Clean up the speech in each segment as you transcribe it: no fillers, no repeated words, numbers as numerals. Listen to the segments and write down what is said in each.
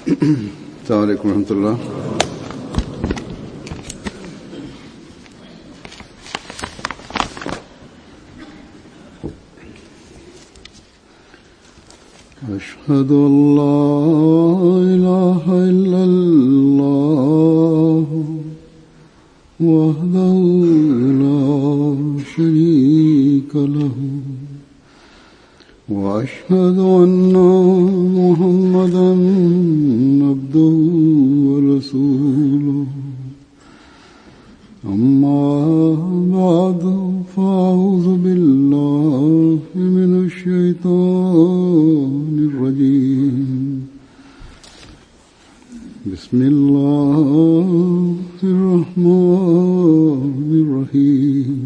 السلام عليكم ورحمة الله. أشهد أن لا إله إلا الله وحده لا شريك له وأشهد أن محمدا عبده ورسوله أما بعد فأعوذ بالله من الشيطان الرجيم بسم الله الرحمن الرحيم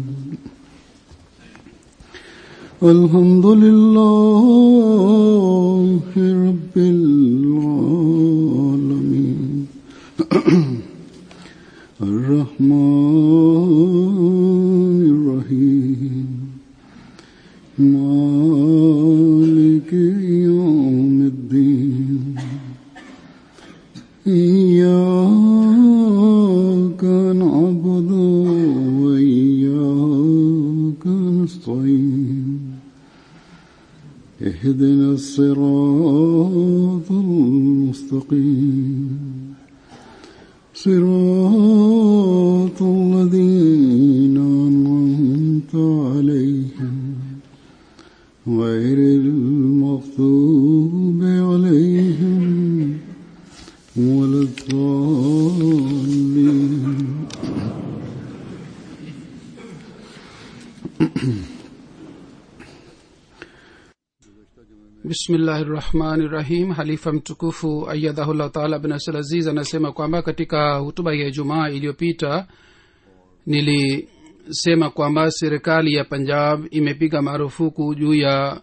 الحمد لله رب العالمين الرحمن الرحيم مالك يوم الدين إياك نعبد وإياك نستعين اهدنا الصراط المستقيم صراط الذين أنعمت عليهم غير المغضوب عليهم ولا الضالين. Bismillahirrahmanirrahim. Halifa mtukufu ayyadahullah ta'ala bin Abdul Aziz anasema kwamba katika hutuba ya Ijumaa iliyopita nilisema kwamba serikali ya Punjab imepiga marufuku juu ya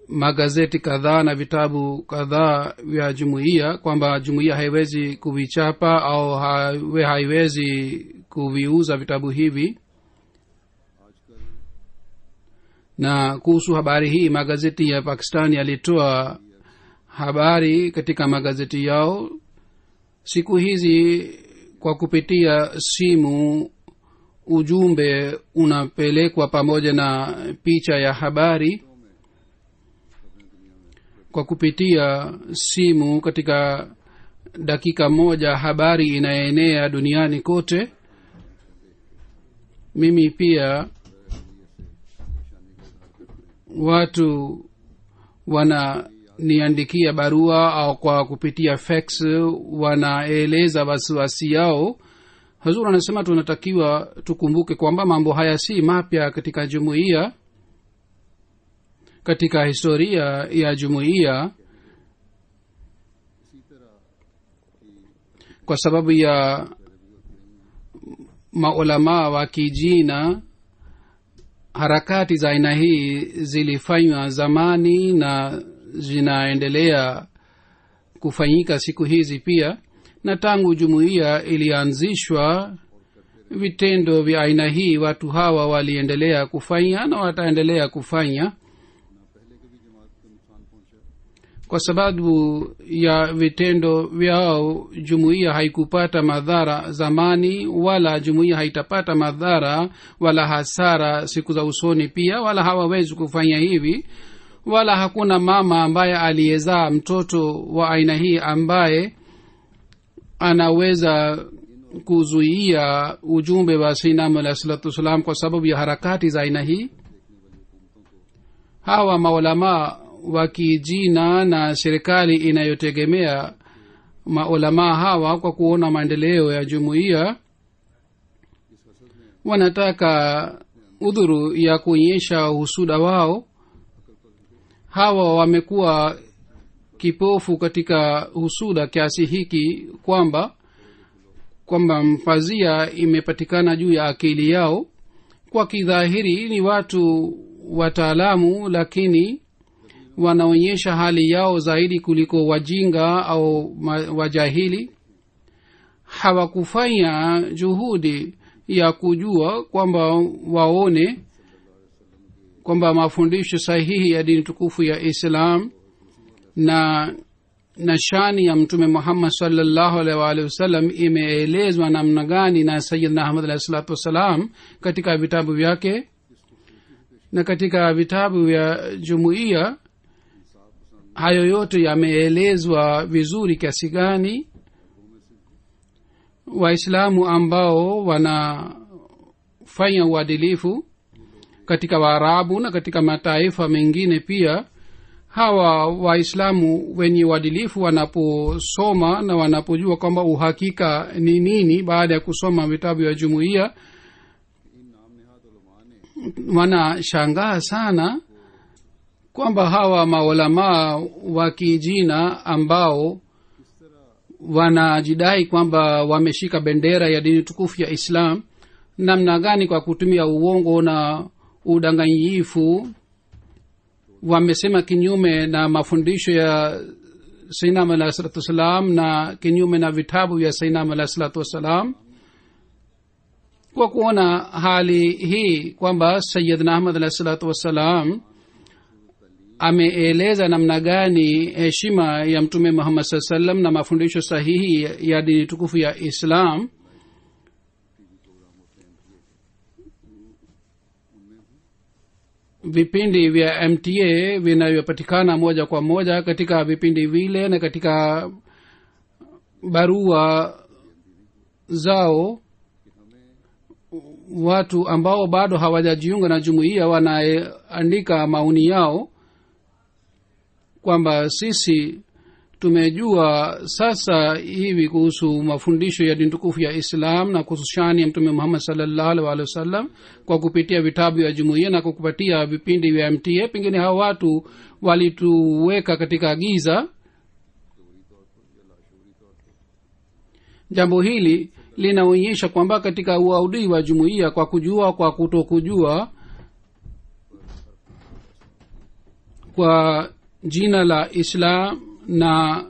magazeti kadhaa na vitabu kadhaa vya jumuiya, kwamba jumuiya haiwezi kuvichapa au haiwezi kuviuza vitabu hivi. Na kuhusu habari hii, magazeti ya Pakistani yalitoa habari katika magazeti yao. Siku hizi kwa kupitia simu ujumbe unapelekwa pamoja na picha ya habari. Kwa kupitia simu katika dakika moja habari inaenea duniani kote. Mimi pia watu wananiandikia barua au kwa kupitia fax wanaeleza wasiwasi yao. Hazur anasema tunatakiwa tukumbuke kwamba mambo haya si mapya katika jumuiya. Katika historia ya jumuiya, kwa sababu ya maulama wa kijina, harakati za aina hii zilifanywa zamani na zinaendelea kufanyika siku hizi pia. Na tangu jumuiya ilianzishwa, vitendo vya aina hii watu hawa waliendelea kufanya na wataendelea kufanya. Kwa sababu ya vitendo vyao, jumuiya haikupata madhara zamani, wala jumuiya haitapata madhara wala hasara siku za usoni pia, wala hawawezi kufanya hivi. Wala hakuna mama ambaye aliyezaa mtoto wa aina hii ambaye anaweza kuzuia ujumbe wa Sayyidina alayhi salatu wasalam kwa sababu ya harakati za aina hii. Hawa maulama wa kijina na serikali inayotegemea maulama hawa, kwa kuona maendeleo ya jumuiya, wanataka udhuru ya kuonyesha husuda wao. Hawa wamekuwa kipofu katika husuda kiasi hiki kwamba mpazia imepatikana juu ya akili yao. Kwa kidhahiri ni watu wataalamu, lakini wanaonyesha hali yao zaidi kuliko wajinga au wajahili. Hawakufanya juhudi ya kujua kwamba waone kwamba mafundisho sahihi ya dini tukufu ya Islam na na shani ya mtume Muhammad sallallahu alaihi wasallam imeelezwa namna gani na Sayyidina Ahmad alayhi salatu wasalam katika vitabu vyake na katika vitabu vya jumuiya. Hayo yote yameelezwa vizuri kiasi gani. Waislamu ambao wanafanya uadilifu katika Waarabu na katika mataifa mengine pia, hawa waislamu wenye uadilifu wanaposoma na wanapojua kwamba uhakika ni nini baada ya kusoma vitabu vya jumuiya, wanashangaa sana kwamba hawa maulamaa wa kijina ambao wanajidai kwamba wameshika bendera ya dini tukufu ya Islam, namna gani kwa kutumia uongo na udanganyifu wamesema kinyume na mafundisho ya Sayyidina alayhi salatu wasalam na kinyume na vitabu vya Sayyidina alayhi salatu wasalam. Kwa kuona hali hii kwamba Sayyidina Ahmad alayhi salatu wasalam ameeleza namna gani heshima ya mtume Muhammad sallallahu alaihi wasallam na mafundisho sahihi ya dini tukufu ya Islam, vipindi vya MTA vinavyopatikana moja kwa moja katika vipindi vile na katika barua zao, watu ambao bado hawajajiunga na jumuiya wanaandika maoni yao kwamba sisi tumejua sasa hivi kuhusu mafundisho ya dini tukufu ya Islam na kuhusu shani ya mtume Muhammad sallallahu alaihi wasallam kwa kupitia vitabu vya jumuiya na kwa kupatia vipindi vya MTA. Pengine hao watu walituweka katika giza. Jambo hili linaonyesha kwamba katika uadui wa jumuiya, kwa kujua kwa kutokujua, kwa jina la Islam na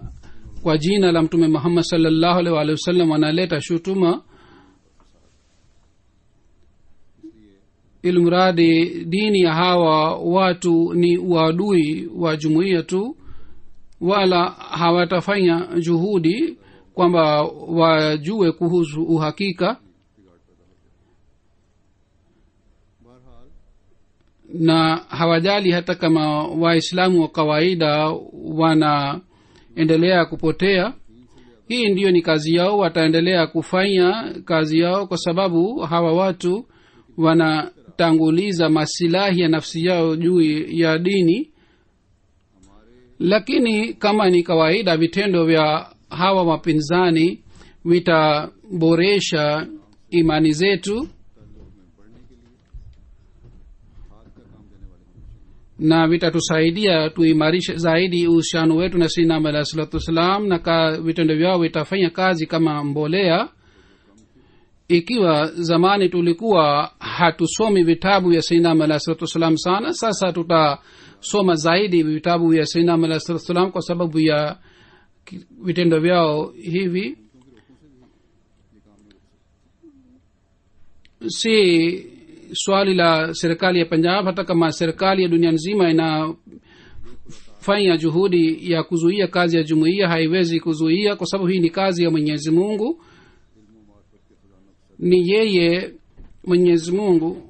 kwa jina la mtume Muhammad sallallahu alaihi wasallam wanaleta shutuma, ilmuradi dini ya hawa watu ni uadui wa jumuiya tu, wala hawatafanya juhudi kwamba wajue kuhusu uhakika, na hawajali hata kama waislamu wa kawaida wanaendelea kupotea. Hii ndiyo ni kazi yao, wataendelea kufanya kazi yao kwa sababu hawa watu wanatanguliza masilahi ya nafsi yao juu ya dini. Lakini kama ni kawaida, vitendo vya hawa wapinzani vitaboresha imani zetu na vitatusaidia tuimarishe zaidi uhusiano wetu na Sayyidina alayhi salatu wasalam, na vitendo vyao vitafanya kazi kama mbolea. Ikiwa zamani tulikuwa hatusomi vitabu vya Sayyidina alayhi salatu wasalam sana, sasa tutasoma zaidi vitabu vya Sayyidina alayhi salatu wasalam kwa sababu ya vitendo vyao hivi. Si swali la serikali ya Punjab, hata kama serikali ya dunia nzima inafanya juhudi ya kuzuia kazi ya jumuiya, haiwezi kuzuia, kwa sababu hii ni kazi ya Mwenyezi Mungu. Ni yeye Mwenyezi Mungu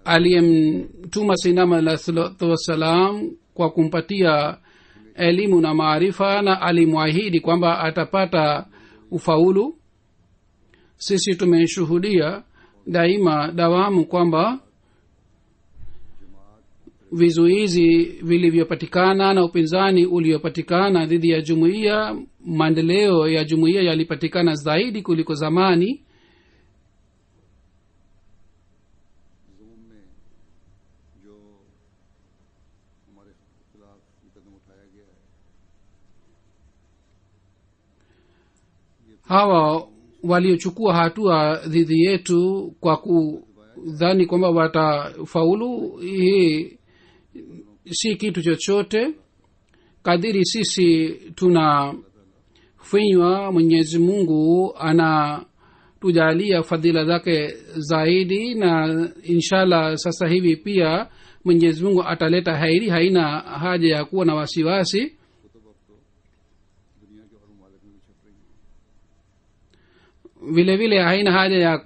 aliyemtuma Sayyidina alayhi salatu wasalam kwa kumpatia elimu na maarifa, na alimwahidi kwamba atapata ufaulu. Sisi tumeshuhudia daima dawamu kwamba vizuizi vilivyopatikana na upinzani uliopatikana dhidi ya jumuiya, maendeleo ya jumuiya yalipatikana zaidi kuliko zamani. Hawa waliochukua hatua dhidi yetu kwa kudhani kwamba watafaulu, hii si kitu chochote. Kadiri sisi tunafinywa, Mwenyezi Mungu anatujalia fadhila zake zaidi, na inshallah sasa hivi pia Mwenyezi Mungu ataleta hairi. Haina haja ya kuwa na wasiwasi. vile vile haina haja ya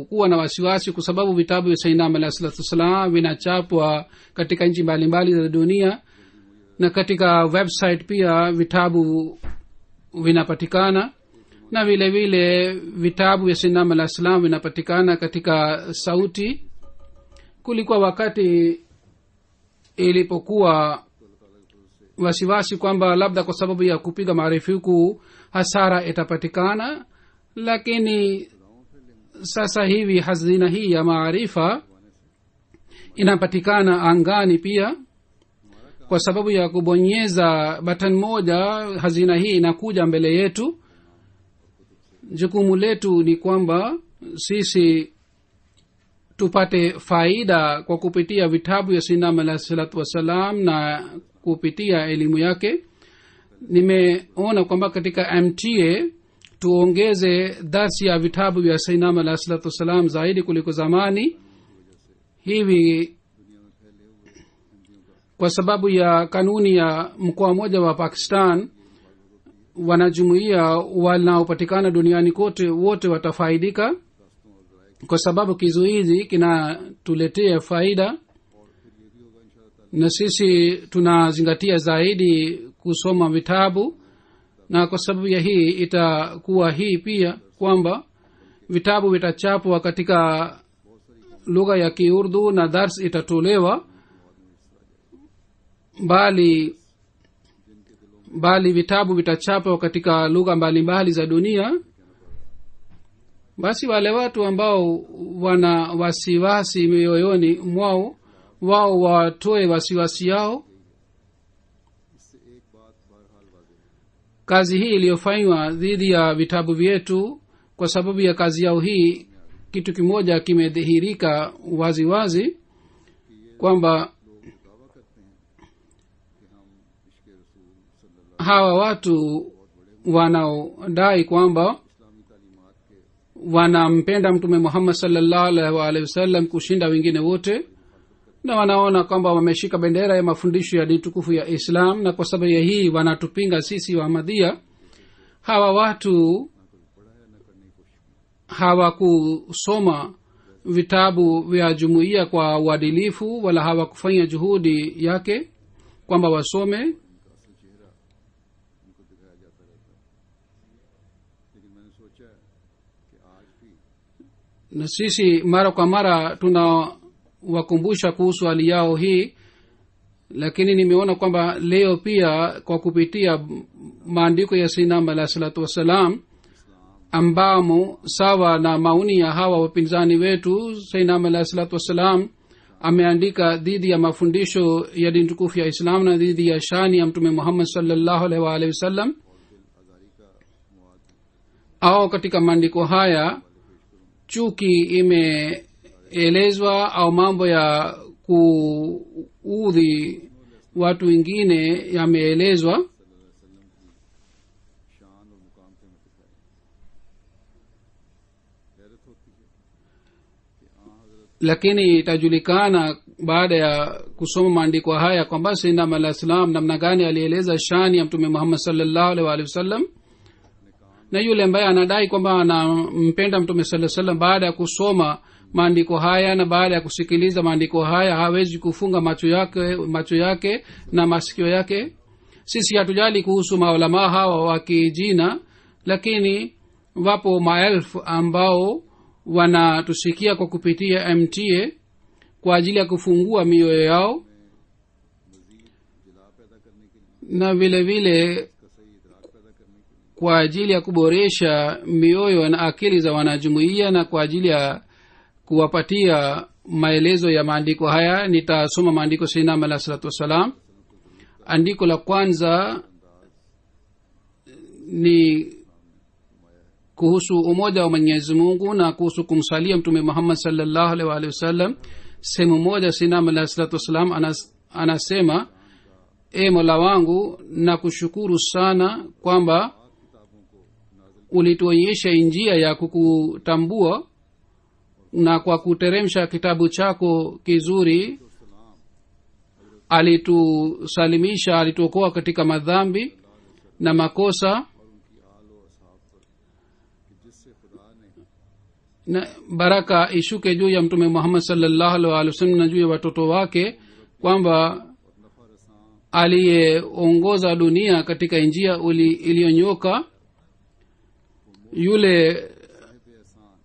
kuwa na wasiwasi, kwa sababu vitabu vya sayyidina alayhi salatu wassalam vinachapwa katika nchi mbalimbali za dunia, na katika website pia vitabu vinapatikana, na vile vile vitabu vya sayyidina alayhi salam vinapatikana katika sauti. Kulikuwa wakati ilipokuwa wasiwasi kwamba labda kwa sababu ya kupiga marufuku hasara itapatikana, lakini sasa hivi hazina hii ya maarifa inapatikana angani pia. Kwa sababu ya kubonyeza button moja, hazina hii inakuja mbele yetu. Jukumu letu ni kwamba sisi tupate faida kwa kupitia vitabu ya sayyidina alayhi salatu wassalam na kupitia elimu yake. Nimeona kwamba katika MTA tuongeze darsi ya vitabu vya sayyidina alayhi salatu wassalam zaidi kuliko zamani hivi, kwa sababu ya kanuni ya mkoa mmoja wa Pakistan. Wanajumuia wanaopatikana duniani kote wote watafaidika, kwa sababu kizuizi kinatuletea faida, na sisi tunazingatia zaidi kusoma vitabu. Na kwa sababu ya hii itakuwa hii pia kwamba vitabu vitachapwa katika lugha ya Kiurdu na dars itatolewa, bali vitabu vitachapwa katika lugha mbalimbali za dunia. Basi wale watu ambao wana wasiwasi mioyoni mwao, wao watoe wasiwasi yao. Kazi hii iliyofanywa dhidi ya vitabu vyetu, kwa sababu ya kazi yao hii kitu kimoja kimedhihirika wazi wazi, kwamba hawa watu wanaodai kwamba wanampenda mtume Muhammad sallallahu alaihi wasallam kushinda wengine wote, na wanaona kwamba wameshika bendera ya mafundisho ya dini tukufu ya Islam, na kwa sababu ya hii wanatupinga sisi wa Ahmadiyya. Hawa watu hawakusoma vitabu vya jumuiya kwa uadilifu, wala hawakufanya juhudi yake kwamba wasome. Na sisi mara kwa mara tunawakumbusha kuhusu hali yao hii, lakini nimeona kwamba leo pia kwa kupitia maandiko ya sayyidina alayhi salatu wassalam, ambamo sawa na maoni ya hawa wapinzani wetu, sayyidina alayhi salatu wassalam ameandika dhidi ya mafundisho ya dini tukufu ya Islam na dhidi ya shani ya mtume Muhammad sallallahu alaihi wasallam. Au katika maandiko haya chuki imeelezwa, au mambo ya kuudhi watu wengine yameelezwa. Lakini itajulikana baada ya kusoma maandiko haya kwamba sayyidina alayhi salam namna gani alieleza shani ya mtume Muhammad sallallahu alaihi wasallam. Na yule ambaye anadai kwamba anampenda mtume sallallahu alaihi wasallam, baada ya kusoma maandiko haya na baada ya kusikiliza maandiko haya, hawezi kufunga macho yake na masikio yake. Sisi hatujali kuhusu maulama hawa wa kijina, lakini wapo maelfu ambao wanatusikia kwa kupitia MTA kwa ajili ya kufungua mioyo yao, na vile vile kwa ajili ya kuboresha mioyo na akili za wanajumuiya, na kwa ajili ya kuwapatia maelezo ya maandiko haya. Nitasoma maandiko sayyidina alayhi salatu wassalam. Andiko la kwanza ni kuhusu umoja wa Mwenyezi Mungu na kuhusu kumsalia mtume Muhammad sallallahu alaihi wasallam. Sehemu moja sayyidina alayhi salatu wassalam anasema, e Mola wangu, nakushukuru sana kwamba ulituonyesha njia ya kukutambua, na kwa kuteremsha kitabu chako kizuri alitusalimisha, alituokoa katika madhambi na makosa. na baraka ishuke juu ya mtume Muhammad sallallahu alaihi wasallam na juu ya watoto wake kwamba aliyeongoza dunia katika njia iliyonyoka, yule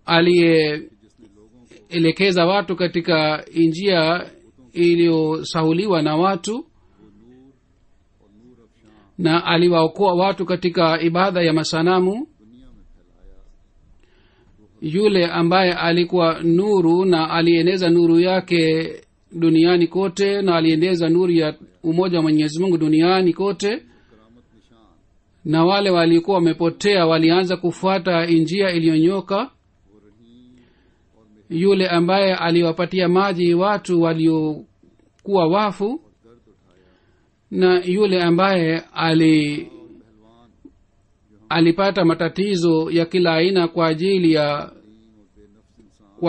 aliyeelekeza watu katika njia iliyosahuliwa na watu, na aliwaokoa watu katika ibada ya masanamu, yule ambaye alikuwa nuru na alieneza nuru yake duniani kote, na alieneza nuru ya umoja wa Mwenyezi Mungu duniani kote, na wale walikuwa wamepotea walianza kufuata njia iliyonyoka, yule ambaye aliwapatia maji watu waliokuwa wafu, na yule ambaye alipata matatizo ya kila aina kwa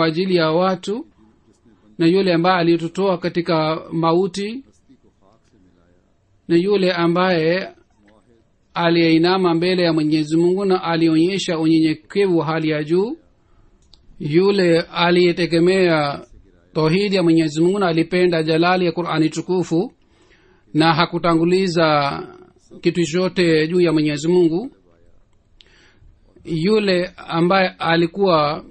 ajili ya watu, na yule ambaye alitutoa katika mauti, na yule ambaye aliyeinama mbele ya Mwenyezi Mungu na alionyesha unyenyekevu wa hali ya juu, yule aliyetegemea tauhidi ya Mwenyezi Mungu na alipenda jalali ya Qur'ani tukufu na hakutanguliza kitu chochote juu ya Mwenyezi Mungu, yule ambaye alikuwa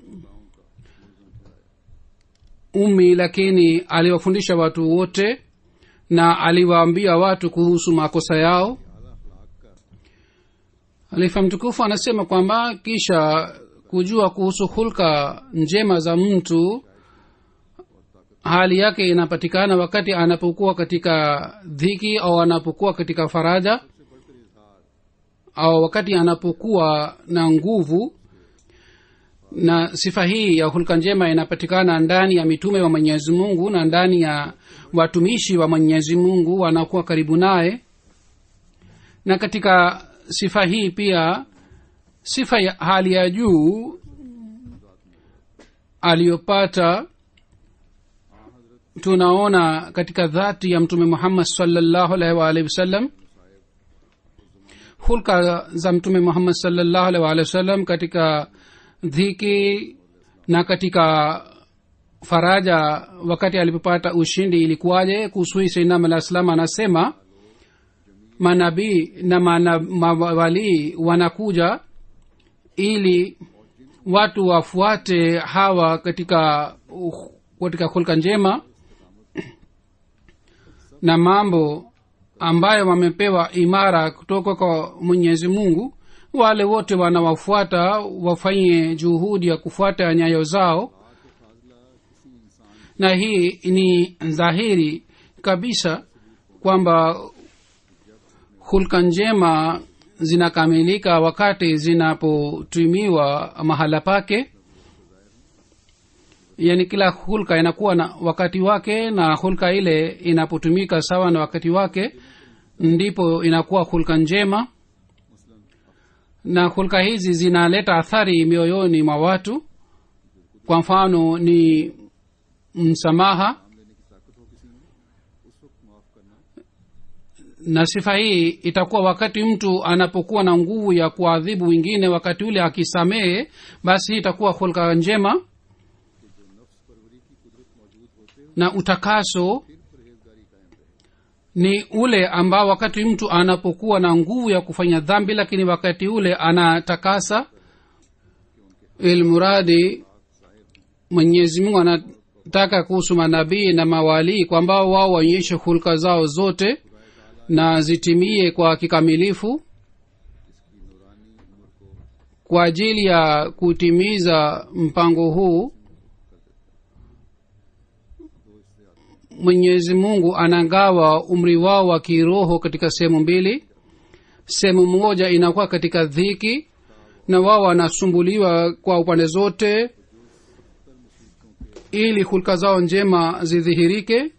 ummi lakini aliwafundisha watu wote na aliwaambia watu kuhusu makosa yao. Khalifa mtukufu anasema kwamba kisha kujua kuhusu hulka njema za mtu, hali yake inapatikana wakati anapokuwa katika dhiki au anapokuwa katika faraja au wakati anapokuwa na nguvu. Na sifa hii ya hulka njema inapatikana ndani ya mitume wa Mwenyezi Mungu na ndani ya watumishi wa Mwenyezi Mungu wanakuwa karibu naye. Na katika sifa hii pia sifa ya hali ya juu aliyopata tunaona katika dhati ya mtume Muhammad sallallahu alaihi wasallam. Hulka za mtume Muhammad sallallahu alaihi wasallam katika dhiki na katika faraja wakati alipopata ushindi ilikuwaje? Kuhusu hii Sayyidina Muhammad sallam anasema manabii na mawalii wanakuja ili watu wafuate hawa katika hulka njema na mambo ambayo wamepewa imara kutoka kwa Mwenyezi Mungu. Wale wote wanawafuata wafanye juhudi ya kufuata nyayo zao, na hii ni dhahiri kabisa kwamba hulka njema zinakamilika wakati zinapotumiwa mahala pake. Yani kila hulka inakuwa na wakati wake, na hulka ile inapotumika sawa na wakati wake ndipo inakuwa hulka njema. Na hulka hizi zinaleta athari mioyoni mwa watu. Kwa mfano ni msamaha, na sifa hii itakuwa wakati mtu anapokuwa na nguvu ya kuadhibu wengine, wakati ule akisamehe, basi itakuwa hulka njema. Na utakaso ni ule ambao wakati mtu anapokuwa na nguvu ya kufanya dhambi, lakini wakati ule anatakasa. Ilmuradi Mwenyezi Mungu anataka kuhusu manabii na mawalii kwamba wao waonyeshe hulka zao zote na zitimie kwa kikamilifu. Kwa ajili ya kutimiza mpango huu, Mwenyezi Mungu anagawa umri wao wa kiroho katika sehemu mbili. Sehemu moja inakuwa katika dhiki na wao wanasumbuliwa kwa upande zote ili hulka zao njema zidhihirike,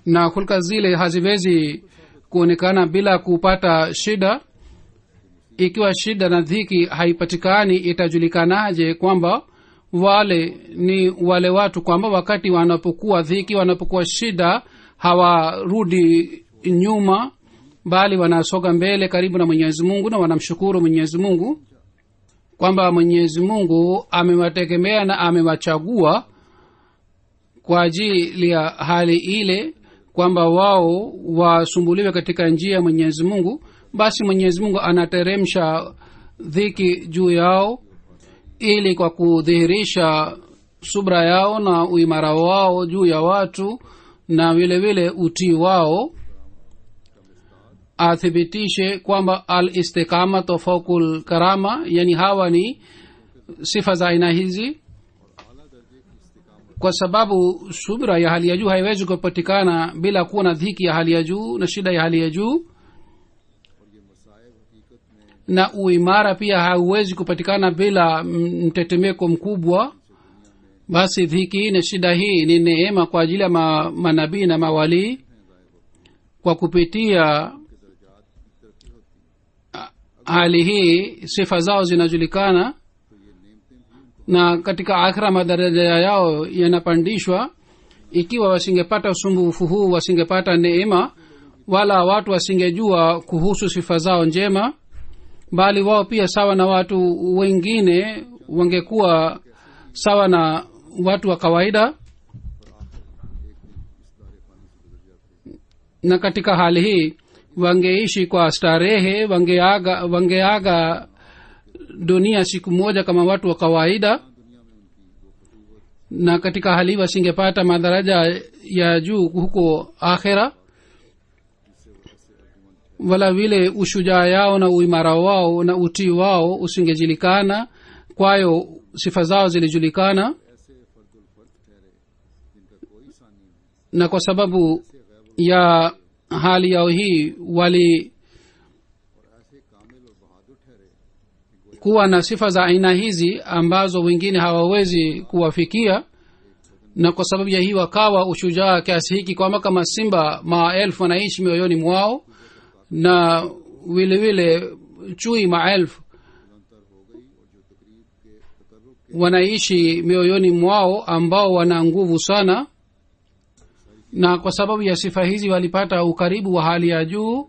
na hulka zile haziwezi kuonekana bila kupata shida. Ikiwa shida na dhiki haipatikani, itajulikanaje kwamba wale ni wale watu kwamba wakati wanapokuwa dhiki, wanapokuwa shida, hawarudi nyuma bali wanasoga mbele karibu na Mwenyezi Mungu na wanamshukuru Mwenyezi Mungu. kwamba mwenyezi mungu amewategemea na amewachagua kwa ajili ya hali ile kwamba wao wasumbuliwe katika njia ya mwenyezi mungu, basi mwenyezi mungu anateremsha dhiki juu yao ili kwa kudhihirisha subra yao na uimara wao juu ya watu na vile vile utii wao athibitishe kwamba al istiqamatu fawqul karama, yani hawa ni sifa za aina hizi, kwa sababu subra ya hali ya juu haiwezi kupatikana bila kuwa na dhiki ya hali ya juu na shida ya hali ya juu, na uimara pia hauwezi kupatikana bila mtetemeko mkubwa. Basi dhiki na shida hii ni neema kwa ajili ya manabii na mawalii. Kwa kupitia hali hii sifa zao zinajulikana, na katika akhira madaraja yao yanapandishwa. Ikiwa wasingepata usumbufu huu, wasingepata neema, wala watu wasingejua kuhusu sifa zao njema, bali wao pia sawa na watu wengine wangekuwa sawa na watu wa kawaida. Na katika hali hii wangeishi kwa starehe, wangeaga dunia siku moja kama watu wa kawaida, na katika hali hii wasingepata madaraja ya juu huko akhera, wala vile ushujaa yao na uimara wao na utii wao usingejulikana. Kwayo sifa zao zilijulikana, na kwa sababu ya hali yao hii wali kuwa na sifa za aina hizi ambazo wengine hawawezi kuwafikia, na kwa sababu ya hii wakawa ushujaa kiasi hiki kwamba kama simba maelfu wanaishi mioyoni mwao, na vile vile chui maelfu wanaishi mioyoni mwao ambao wana nguvu sana. Na kwa sababu ya sifa hizi walipata ukaribu wa hali ya juu.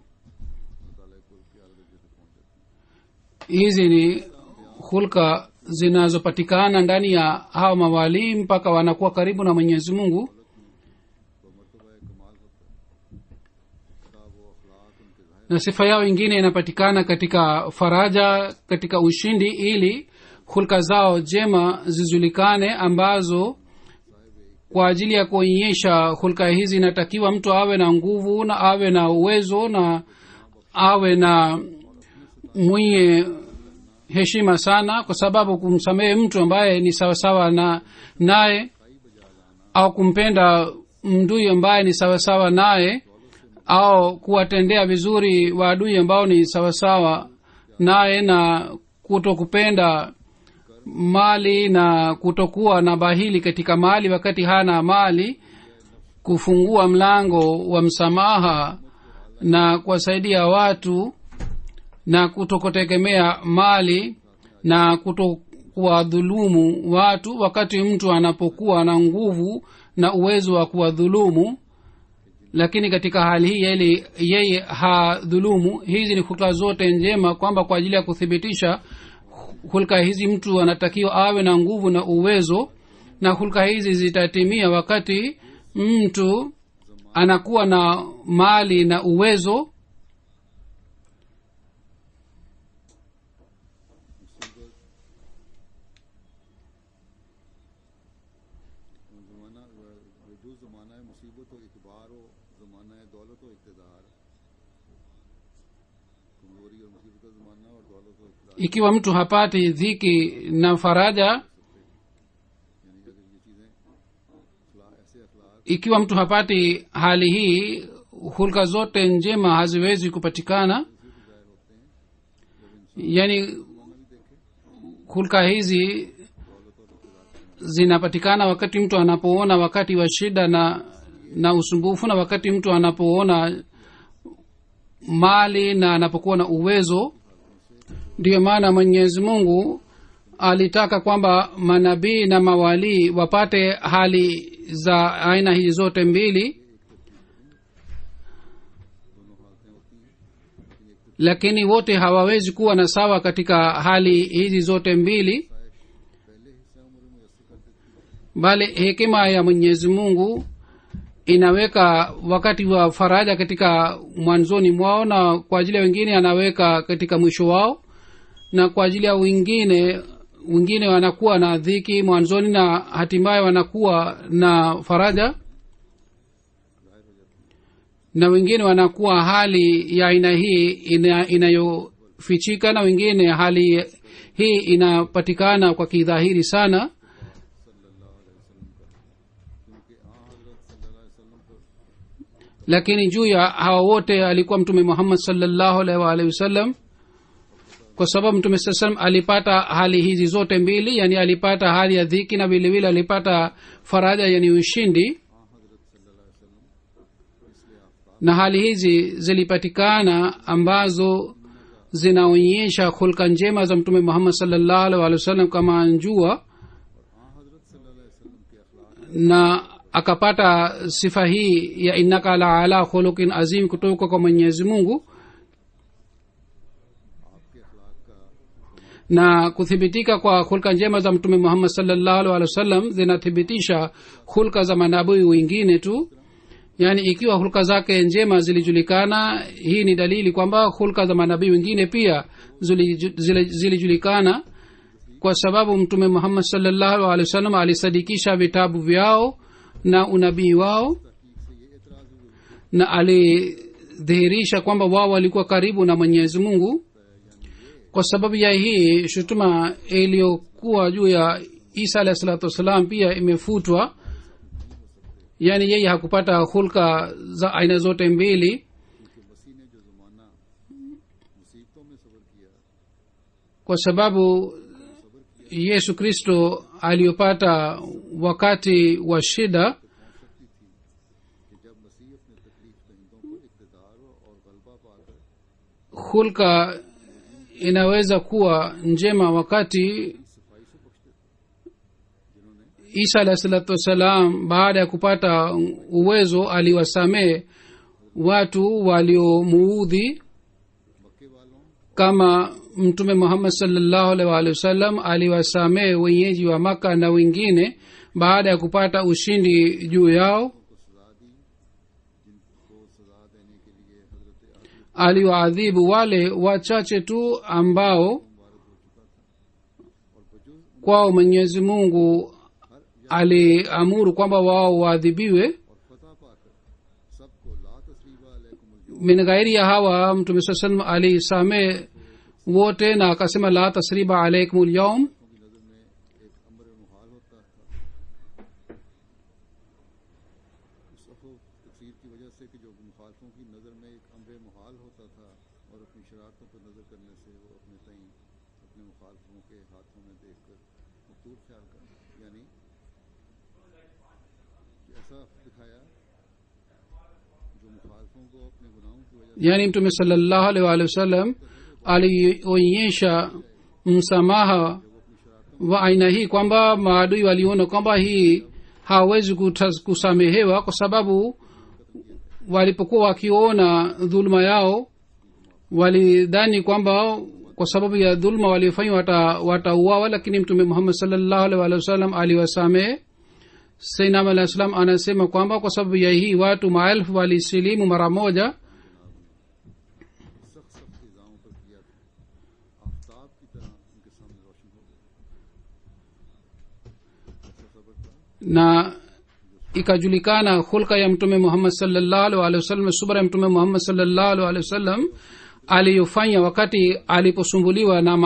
Hizi ni hulka zinazopatikana ndani ya hawa mawalii mpaka wanakuwa karibu na mwenyezi mungu. Na sifa yao ingine inapatikana katika faraja, katika ushindi, ili hulka zao jema zijulikane, ambazo kwa ajili ya kuonyesha hulka hizi inatakiwa mtu awe na nguvu na awe na uwezo na awe na mwenye heshima sana, kwa sababu kumsamehe mtu ambaye ni sawasawa na naye, au kumpenda mdui ambaye ni sawasawa naye, au kuwatendea vizuri waadui ambao ni sawasawa naye, na kutokupenda mali na kutokuwa na bahili katika mali wakati hana mali, kufungua mlango wa msamaha na kuwasaidia watu, na kutokutegemea mali na kutokuwadhulumu watu wakati mtu anapokuwa na nguvu na uwezo wa kuwadhulumu, lakini katika hali hii yeye hadhulumu. Hizi ni hulka zote njema, kwamba kwa ajili ya kuthibitisha hulka hizi mtu anatakiwa awe na nguvu na uwezo, na hulka hizi zitatimia wakati mtu anakuwa na mali na uwezo. Ikiwa mtu hapati dhiki na faraja, ikiwa mtu hapati hali hii, hulka zote njema haziwezi kupatikana. Yani hulka hizi zinapatikana wakati mtu anapoona wakati wa shida na usumbufu, na wakati mtu anapoona mali na anapokuwa na uwezo. Ndiyo maana mwenyezi mungu alitaka kwamba manabii na mawalii wapate hali za aina hizi zote mbili, lakini wote hawawezi kuwa na sawa katika hali hizi zote mbili, bali hekima ya Mwenyezi Mungu inaweka wakati wa faraja katika mwanzoni mwao, na kwa ajili ya wengine anaweka katika mwisho wao, na kwa ajili ya wengine wanakuwa na dhiki mwanzoni na hatimaye wanakuwa na faraja, na wengine wanakuwa hali ya aina hii inayofichika, na wengine hali hii inapatikana kwa kidhahiri sana. Lakini juu ya hawa wote alikuwa Mtume Muhammad sallallahu alaihi wasallam, kwa sababu Mtume sallam alipata hali hizi zote mbili, yani alipata hali ya dhiki na vile vile alipata faraja, yani ushindi. Na hali hizi zilipatikana ambazo zinaonyesha hulka njema za Mtume Muhammad sallallahu alaihi wasallam kama njua, na akapata sifa hii ya innaka la ala khuluqin azim kutoka kwa Mwenyezi Mungu. Na kuthibitika kwa hulka njema za Mtume Muhammad sallallahu alaihi wasallam zinathibitisha hulka za manabii wengine tu, yani ikiwa hulka zake njema zilijulikana, hii ni dalili kwamba hulka za manabii wengine pia zilijulikana, kwa sababu Mtume Muhammad sallallahu alaihi wasallam alisadikisha vitabu vyao na unabii wao, na alidhihirisha kwamba wao walikuwa karibu na Mwenyezi Mungu. Kwa sababu ya hii shutuma iliyokuwa juu ya Isa alayhi salatu wasalam pia imefutwa, yani yeye hakupata hulka za aina zote mbili, kwa sababu Yesu Kristo aliyopata wakati wa shida, hulka inaweza kuwa njema wakati Isa alayhi salatu wasalam baada ya kupata uwezo aliwasamehe watu waliomuudhi, kama Mtume Muhammad sallallahu alaihi wasallam aliwasamehe wenyeji wa Maka na wengine baada ya kupata ushindi juu yao. Aliwaadhibu wale wachache tu ambao kwao Mwenyezi Mungu aliamuru kwamba wao waadhibiwe. Min ghairi ya hawa Mtume sallallahu alaihi wasallam alisamehe wote na akasema la tasriba alaikum alyawm. Yani Mtume sallallahu alaihi wasallam alionyesha msamaha wa aina hii kwamba maadui waliona kwamba hii hawezi kusamehewa, kwa sababu walipokuwa wakiona dhulma yao walidhani kwamba kwa sababu ya dhulma waliofanya watauawa, lakini Mtume Muhammad sallallahu alaihi wasallam aliwasamehe. Sayyidina alayhi salam anasema kwamba kwa sababu ya hii watu maelfu walisilimu mara moja. Na ikajulikana hulka ya Mtume Muhammad sallallahu alaihi wasallam, subra ya Mtume Muhammad sallallahu alaihi wasallam aliyofanya wakati aliposumbuliwa na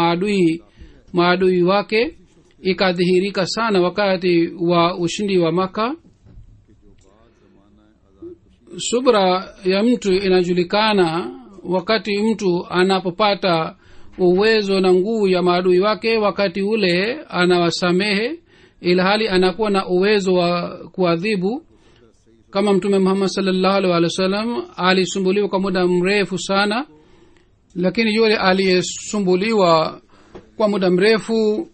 maadui wake, ikadhihirika sana wakati wa ushindi wa Maka. Subra ya mtu inajulikana wakati mtu anapopata uwezo na nguvu ya maadui wake, wakati ule anawasamehe ilhali anakuwa na uwezo wa kuadhibu. Kama Mtume Muhammad sallallahu alaihi wasallam alisumbuliwa kwa muda mrefu sana, lakini yule aliyesumbuliwa kwa muda mrefu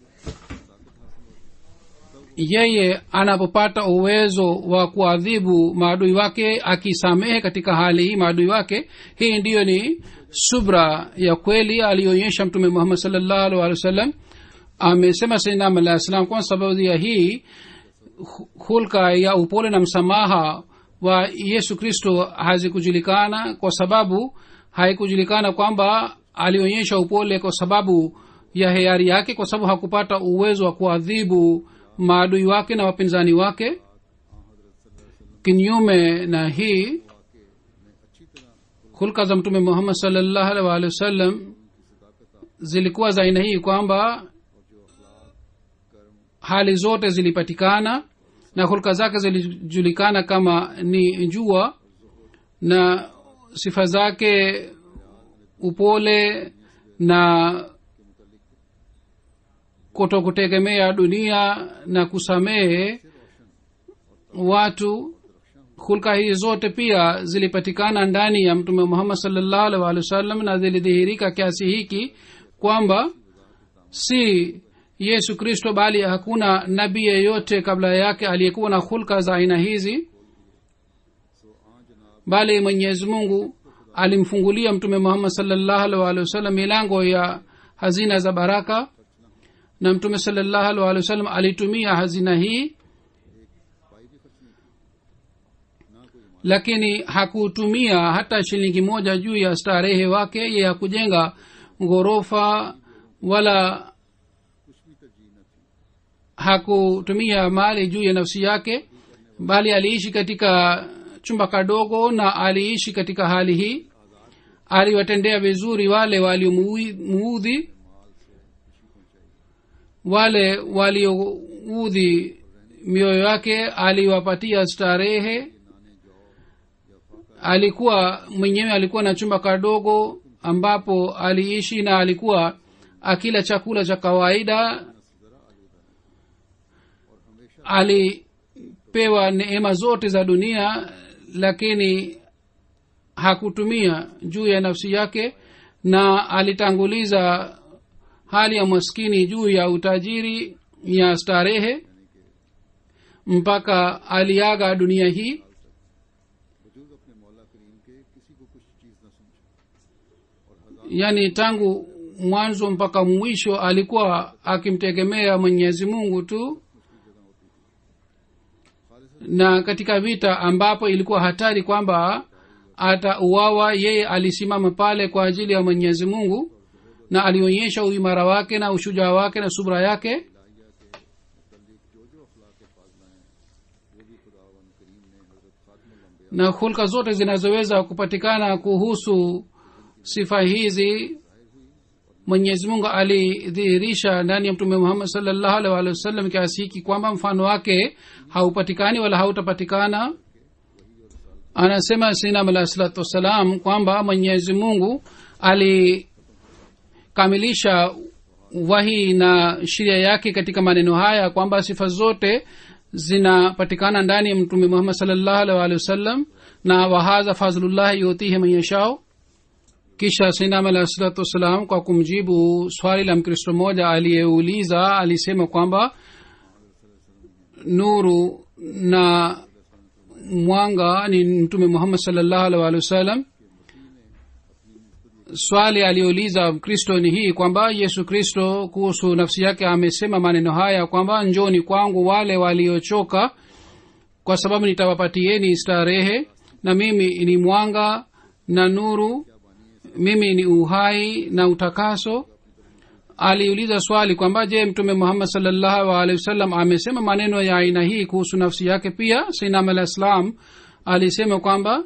yeye anapopata uwezo wa kuadhibu maadui wake akisamehe katika hali hii maadui wake, hii ndiyo ni subra ya kweli aliyoonyesha mtume Muhammad sallallahu alaihi wasallam. Amesema sayyidina alayhi salam kwa sababu ya hii hulka ya upole na msamaha wa Yesu Kristo hazikujulikana, kwa sababu haikujulikana kwamba alionyesha upole kwa sababu ya hiari yake, kwa sababu hakupata uwezo wa kuadhibu maadui wake na wapinzani wake. Kinyume na hii hulka za mtume Muhammad sallallahu alaihi wasallam zilikuwa za aina hii kwamba hali zote zilipatikana na hulka zake zilijulikana kama ni jua, na sifa zake upole na kutokutegemea dunia na kusamehe watu. hulka hizi zote pia zilipatikana ndani ya mtume Muhammad sallallahu alaihi wasallam, na zilidhihirika kiasi hiki kwamba si Yesu Kristo bali hakuna nabii yeyote kabla yake aliyekuwa na hulka za aina hizi, bali Mwenyezi Mungu alimfungulia mtume Muhammad sallallahu alaihi wasallam milango ya hazina za baraka, na mtume sallallahu alaihi wasallam alitumia hazina hii, lakini hakutumia hata shilingi moja juu ya starehe wake. yeye hakujenga ghorofa wala hakutumia mali juu ya nafsi yake, bali aliishi katika chumba kadogo na aliishi katika hali hii. Aliwatendea vizuri wale waliomuudhi, wale walioudhi mioyo yake aliwapatia starehe. Alikuwa mwenyewe alikuwa na chumba kadogo ambapo aliishi, na alikuwa akila chakula cha kawaida. Alipewa neema zote za dunia, lakini hakutumia juu ya nafsi yake, na alitanguliza hali ya maskini juu ya utajiri ya starehe mpaka aliaga dunia hii. Yani tangu mwanzo mpaka mwisho alikuwa akimtegemea Mwenyezi Mungu tu, na katika vita ambapo ilikuwa hatari kwamba atauawa, yeye alisimama pale kwa ajili ya Mwenyezi Mungu, na alionyesha uimara wake na ushujaa wake na subra yake. Na hulka zote zinazoweza kupatikana kuhusu sifa hizi Mwenyezi Mungu alidhihirisha ndani ya mtume Muhammad sallallahu alaihi wasallam kiasi hiki kwamba mfano wake haupatikani wala hautapatikana. Anasema Sayyidina alayhi salatu wasalam kwamba Mwenyezi Mungu alikamilisha wahi na sheria yake katika maneno haya kwamba sifa zote zinapatikana ndani ya mtume Muhammad sallallahu alaihi wasallam, na wahadha fadhlullah yutihi man yasha. Kisha Sayyidina alayhi salatu wasalam kwa kumjibu swali la Mkristo mmoja aliyeuliza alisema kwamba nuru na mwanga ni mtume Muhammad sallallahu alaihi wasallam. Swali aliyouliza Mkristo ni hii kwamba Yesu Kristo kuhusu nafsi yake amesema maneno haya kwamba njoni kwangu wale waliochoka, kwa sababu nitawapatieni starehe, na mimi ni mwanga na nuru, mimi ni uhai na utakaso. Aliuliza swali kwamba je, mtume Muhammad sallallahu alaihi wasallam amesema maneno ya aina hii kuhusu nafsi yake pia? Sayyidina al-Islam alisema kwamba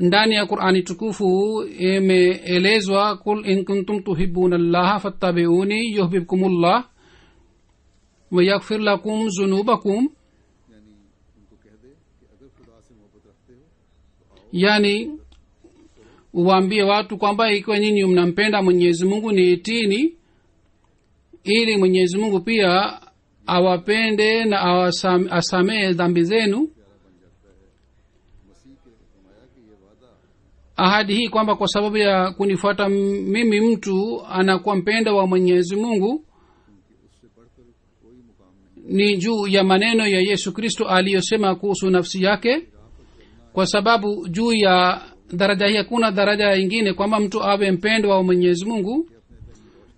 ndani ya Qur'ani tukufu imeelezwa kul in kuntum tuhibbuna allaha fattabi'uni yuhibbukumullah wa yaghfir lakum dhunubakum, yani uwaambie watu kwamba ikiwa nyinyi mnampenda Mwenyezi Mungu niitini, ili Mwenyezi Mungu pia awapende na asamehe dhambi zenu. Ahadi hii kwamba kwa sababu ya kunifuata mimi mtu anakuwa mpenda wa Mwenyezi Mungu ni juu ya maneno ya yesu kristo aliyosema kuhusu nafsi yake, kwa sababu juu ya daraja hii hakuna daraja ingine kwamba mtu awe mpendwa wa mwenyezi mungu.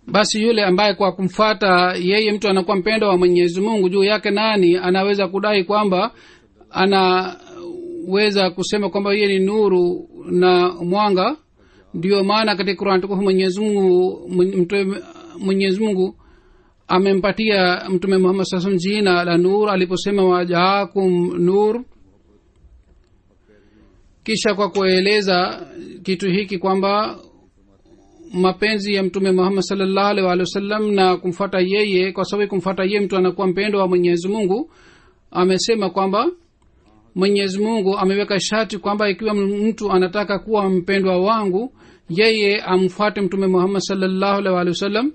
Basi yule ambaye kwa kumfata yeye mtu anakuwa mpendwa wa mwenyezi mungu, juu yake nani anaweza kudai kwamba anaweza kusema kwamba yeye ni nuru na mwanga? Ndio maana katika Qur'an tukufu Mwenyezi Mungu amempatia mtume Muhammad sallallahu alaihi wasallam jina la nur aliposema wajaakum nur. Kisha kwa kueleza kitu hiki kwamba mapenzi ya mtume Muhammad sallallahu alaihi wasallam na kumfuata yeye, kwa sababu kumfuata yeye mtu anakuwa mpendwa wa Mwenyezi Mungu, amesema kwamba Mwenyezi Mungu ameweka sharti kwamba ikiwa mtu anataka kuwa mpendwa wangu, yeye amfuate mtume Muhammad sallallahu alaihi wasallam.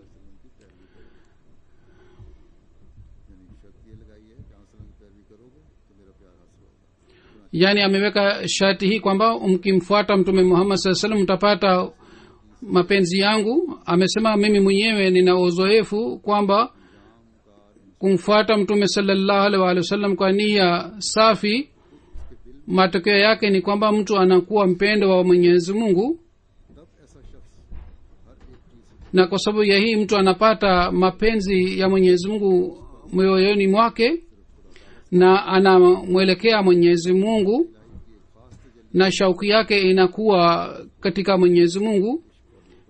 Yani ameweka sharti hii kwamba mkimfuata mtume Muhammad sallallahu alaihi wasallam mtapata mapenzi yangu. Amesema mimi mwenyewe nina uzoefu kwamba kumfuata mtume sallallahu alaihi wasallam kwa nia safi, matokeo yake ni kwamba mtu anakuwa mpendwa wa Mwenyezi Mungu, na kwa sababu ya hii mtu anapata mapenzi ya Mwenyezi Mungu moyoni mwake na anamwelekea Mwenyezi Mungu, na shauku yake inakuwa katika Mwenyezi Mungu.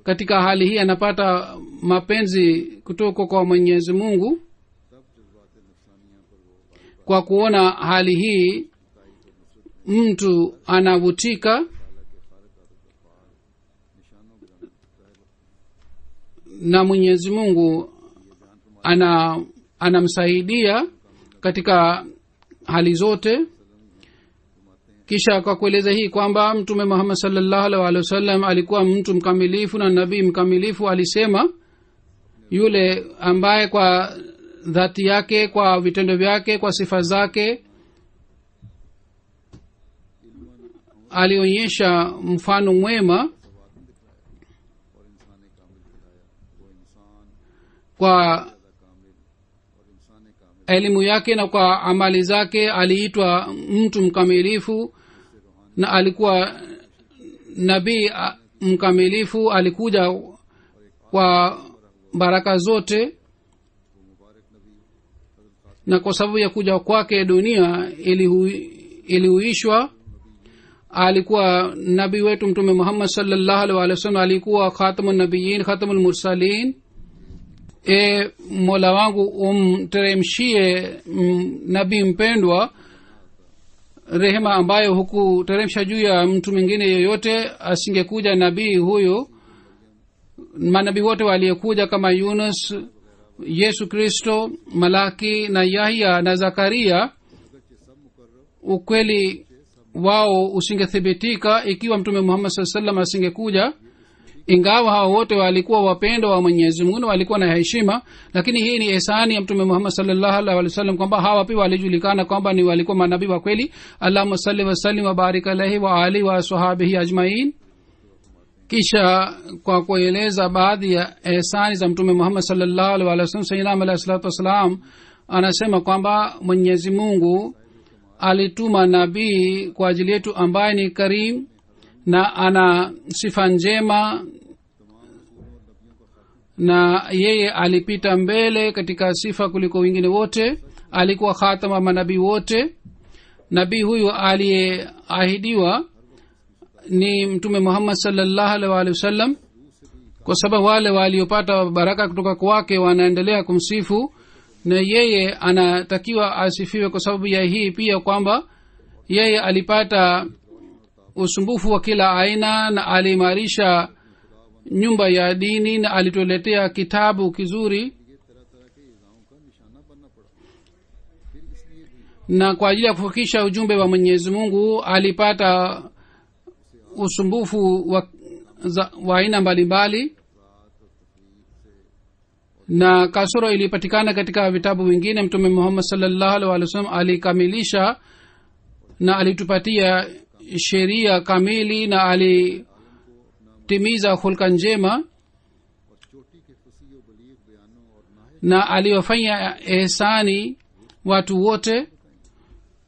Katika hali hii anapata mapenzi kutoka kwa Mwenyezi Mungu. Kwa kuona hali hii mtu anavutika na Mwenyezi Mungu anamsaidia katika hali zote. Kisha kwa kueleza hii kwamba mtume Muhammad sallallahu alaihi wasallam alikuwa mtu mkamilifu na nabii mkamilifu, alisema yule ambaye kwa dhati yake, kwa vitendo vyake, kwa sifa zake alionyesha mfano mwema, kwa elimu yake na kwa amali zake aliitwa mtu mkamilifu, na alikuwa nabii mkamilifu. Alikuja kwa baraka zote, na kwa sababu ya kuja kwake dunia ilihuishwa. Alikuwa nabii wetu mtume Muhammad sallallahu alaihi wasallam alikuwa khatamun nabiyyin, khatamul mursalin. Mola wangu umteremshie nabii mpendwa rehema ambayo hukuteremsha juu ya mtu mwingine yoyote. Asingekuja nabii huyo, manabii wote waliokuja kama Yunus, Yesu Kristo, Malaki na Yahya na Zakaria, ukweli wao usingethibitika ikiwa mtume Muhammad sallallahu alaihi wasallam asingekuja. Ingawa hao wote walikuwa wapendwa wa Mwenyezi Mungu na walikuwa na heshima, lakini hii ni ihsani ya mtume Muhammad sallallahu alaihi wasallam kwamba hawa pia walijulikana kwamba ni walikuwa manabii wa kweli. Allahumma salli wa sallim wa barik alaihi wa alihi wa sahbihi ajmain. Kisha kwa kueleza baadhi ya ihsani za mtume Muhammad sallallahu alaihi wasallam, sayyidina alayhi salatu wasalam anasema kwamba Mwenyezi Mungu alituma nabii kwa ajili yetu ambaye ni karim na ana sifa njema, na yeye alipita mbele katika sifa kuliko wengine wote. Alikuwa khatama manabii wote. Nabii huyu aliyeahidiwa ni mtume Muhammad sallallahu alaihi wasallam, kwa sababu wale waliopata baraka kutoka kwake wanaendelea kumsifu, na yeye anatakiwa asifiwe kwa sababu ya hii pia kwamba yeye alipata usumbufu wa kila aina na aliimarisha nyumba ya dini na alituletea kitabu kizuri, na kwa ajili ya kufikisha ujumbe wa Mwenyezi Mungu alipata usumbufu wa aina mbalimbali, na kasoro ilipatikana katika vitabu vingine. Mtume Muhammad sallallahu alaihi wasallam alikamilisha na alitupatia sheria kamili na alitimiza hulka njema, na aliwafanya ihsani watu wote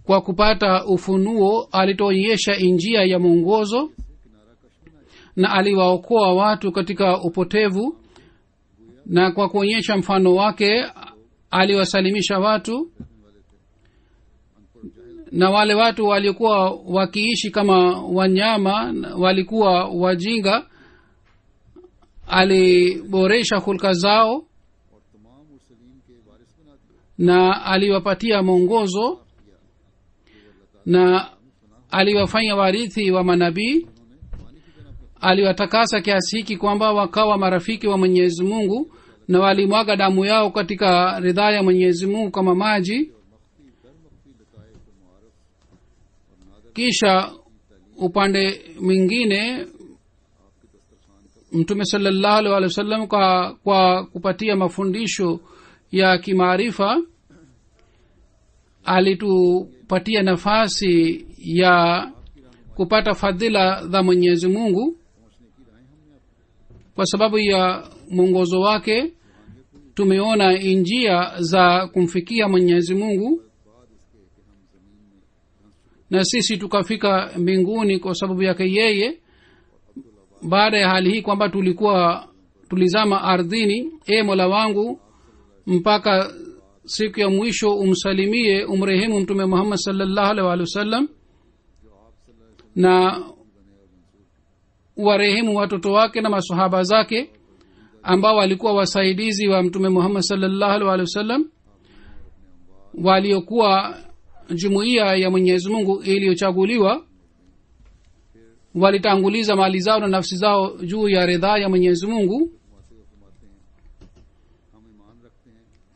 kwa kupata ufunuo alituonyesha njia ya mwongozo na aliwaokoa watu katika upotevu na kwa kuonyesha mfano wake aliwasalimisha watu na wale watu walikuwa wakiishi kama wanyama walikuwa wajinga aliboresha hulka zao na aliwapatia mwongozo na aliwafanya warithi wa manabii aliwatakasa kiasi hiki kwamba wakawa marafiki wa Mwenyezi Mungu na walimwaga damu yao katika ridhaa ya Mwenyezi Mungu kama maji. Kisha upande mwingine Mtume sallallahu alaihi wasallam kwa kupatia mafundisho ya kimaarifa alitupatia nafasi ya kupata fadhila za Mwenyezi Mungu. Kwa sababu ya mwongozo wake tumeona njia za kumfikia Mwenyezi Mungu na sisi tukafika mbinguni kwa sababu yake yeye. Baada ya hali hii kwamba tulizama ardhini, Mola wangu mpaka siku ya mwisho umsalimie umrehemu Mtume Muhammad sallallahu alaihi wasallam na warehemu watoto wake na masahaba zake ambao walikuwa wasaidizi wa Mtume Muhammad sallallahu alaihi wasallam waliokuwa jumuiya ya Mwenyezi Mungu iliyochaguliwa. Walitanguliza mali zao na nafsi zao juu ya ridhaa ya Mwenyezi Mungu.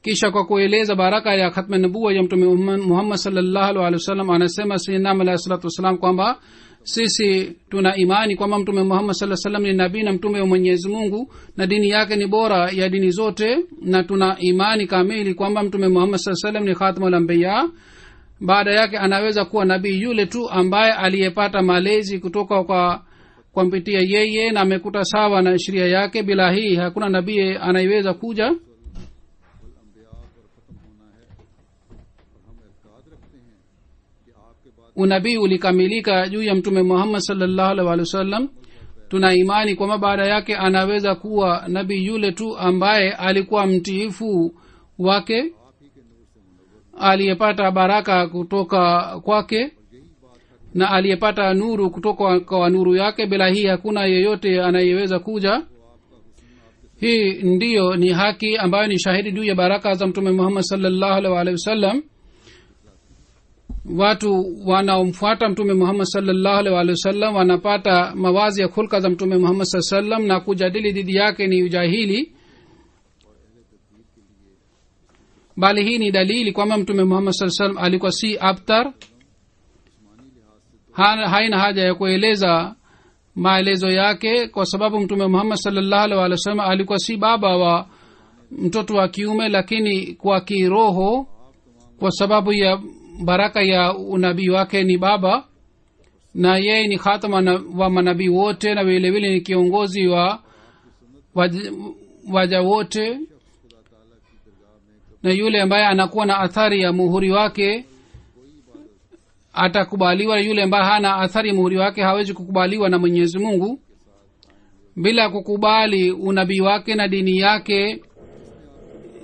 Kisha kwa kueleza baraka ya khatma nubuwa ya Mtume Muhammad sallallahu alaihi wasallam anasema sayyidina alayhi salatu wasallam kwamba sisi tuna imani kwamba Mtume Muhammad sallallahu alaihi wasallam ni nabii na mtume wa Mwenyezi Mungu na dini yake ni bora ya dini zote, na tuna imani kamili kwamba Mtume Muhammad sallallahu alaihi wasallam ni khatamul anbiya. Baada yake anaweza kuwa nabii yule tu ambaye aliyepata malezi kutoka kwa kumpitia yeye na amekuta sawa na sheria yake. Bila hii hakuna nabii anayeweza kuja. Unabii ulikamilika juu ya Mtume Muhammad sallallahu alaihi wasallam. Tuna imani kwamba baada yake anaweza kuwa nabii yule tu ambaye alikuwa mtiifu wake, aliyepata baraka kutoka kwake na aliyepata nuru kutoka kwa nuru yake. Bila hii hakuna yeyote anayeweza kuja. Hii ndiyo ni haki ambayo ni shahidi juu ya baraka za Mtume Muhammad sallallahu alaihi wasallam. Watu wanaomfuata Mtume Muhammad sallallahu alaihi wasallam wanapata mawazi ya hulka za Mtume Muhammad sallallahu alaihi wasallam na kujadili dhidi yake ni ujahili. Bali hii ni dalili kwamba Mtume Muhammad sallallahu alaihi wasallam alikuwa si abtar. Haina haja ya kueleza maelezo yake kwa sababu Mtume Muhammad sallallahu alaihi wasallam alikuwa si baba wa mtoto wa kiume, lakini kwa kiroho kwa sababu ya baraka ya unabii wake ni baba, na yeye ni khatama wa manabii wote na vile vile ni kiongozi wa waja wote. Na yule ambaye anakuwa na athari ya muhuri wake atakubaliwa, yule ambaye hana athari ya muhuri wake hawezi kukubaliwa na Mwenyezi Mungu. Bila kukubali unabii wake na dini yake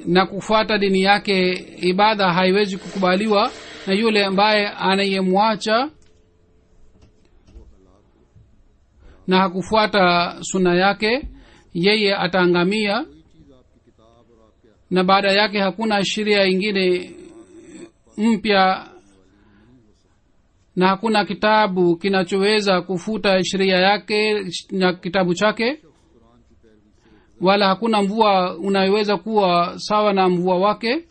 na kufuata dini yake, ibada haiwezi kukubaliwa. Na yule ambaye anayemwacha na hakufuata sunna yake, yeye ataangamia, na baada yake hakuna sheria ingine mpya na hakuna kitabu kinachoweza kufuta sheria yake na kitabu chake, wala hakuna mvua unayoweza kuwa sawa na mvua wake.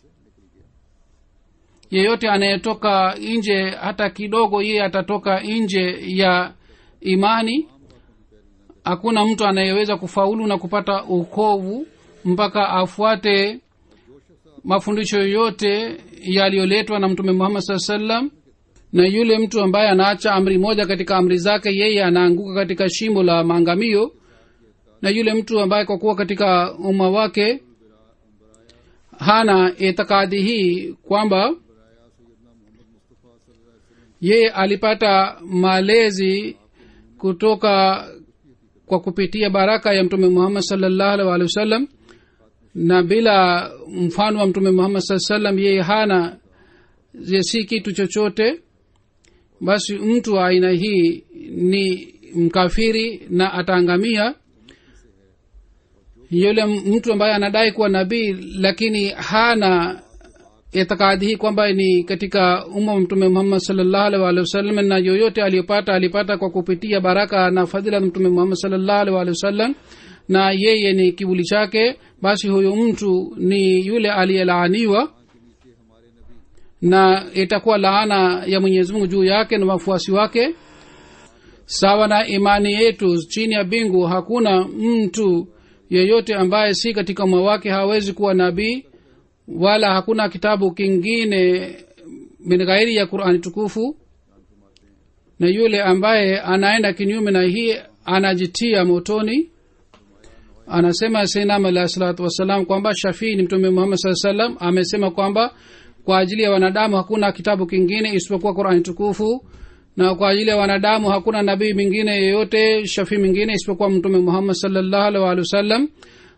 Yeyote anayetoka nje hata kidogo, yeye atatoka nje ya imani. Hakuna mtu anayeweza kufaulu na kupata ukovu mpaka afuate mafundisho yote yaliyoletwa na Mtume Muhammad sallallahu alaihi wasallam. Na yule mtu ambaye anaacha amri moja katika amri zake, yeye anaanguka katika shimo la maangamio. Na yule mtu ambaye kwa kuwa katika umma wake hana itikadi hii kwamba yeye alipata malezi kutoka kwa kupitia baraka ya mtume Muhammad sallallahu alaihi wasallam, na bila mfano wa mtume Muhammad sallallahu alaihi wasallam yeye hana si kitu chochote. Basi mtu wa aina hii ni mkafiri na ataangamia. Yule mtu ambaye anadai kuwa nabii lakini hana itikadi hii kwamba ni katika umma wa mtume Muhammad sallallahu alaihi wasallam, na yoyote alipata kwa kupitia baraka na fadhila za mtume Muhammad sallallahu alaihi wasallam, na yeye ni kivuli chake, basi huyo mtu ni yule aliyelaaniwa, na itakuwa laana ya Mwenyezi Mungu juu yake na wafuasi wake. Sawa na imani yetu chini ya bingu, hakuna mtu yeyote ambaye si katika umma wake hawezi kuwa nabii, wala hakuna kitabu kingine min ghairi ya Qur'ani tukufu, na yule ambaye anaenda kinyume na hii anajitia motoni. Anasema Sayyidina alayhi salatu wasalam kwamba Shafii ni mtume Muhammad sallallahu alaihi wasallam. Amesema kwamba kwa ajili ya wanadamu hakuna kitabu kingine isipokuwa Qur'ani tukufu, na kwa ajili ya wanadamu hakuna nabii mwingine yeyote, Shafii mwingine isipokuwa mtume Muhammad sallallahu alaihi wasallam.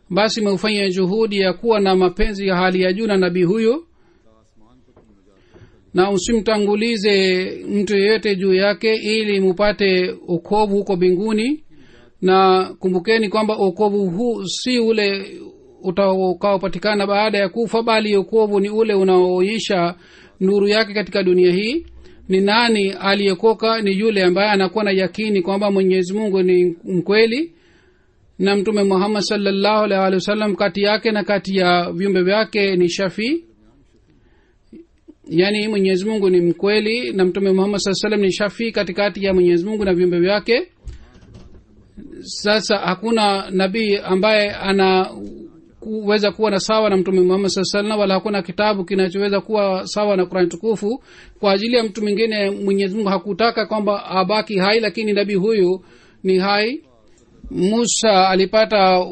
Basi mufanye juhudi ya kuwa na mapenzi ya hali ya juu na nabii huyo, na usimtangulize mtu yeyote juu yake, ili mupate okovu huko mbinguni. Na kumbukeni kwamba okovu huu si ule utakaopatikana baada ya kufa, bali okovu ni ule unaoonyesha nuru yake katika dunia hii. Ni nani aliyekoka? Ni yule ambaye anakuwa na yakini kwamba Mwenyezi Mungu ni mkweli, na mtume Muhammad sallallahu alaihi wasallam kati yake na kati ya viumbe vyake ni Shafii. Yani Mwenyezi Mungu ni mkweli na mtume Muhammad sallallahu alaihi wasallam ni Shafii katikati ya Mwenyezi Mungu na viumbe vyake. Sasa hakuna nabii ambaye anaweza kuwa na sawa na mtume Muhammad sallallahu alaihi wasallam, wala hakuna kitabu kinachoweza kuwa sawa na Qur'an tukufu. Kwa ajili ya mtu mwingine Mwenyezi Mungu hakutaka kwamba abaki hai, lakini nabii huyu ni hai. Musa alipata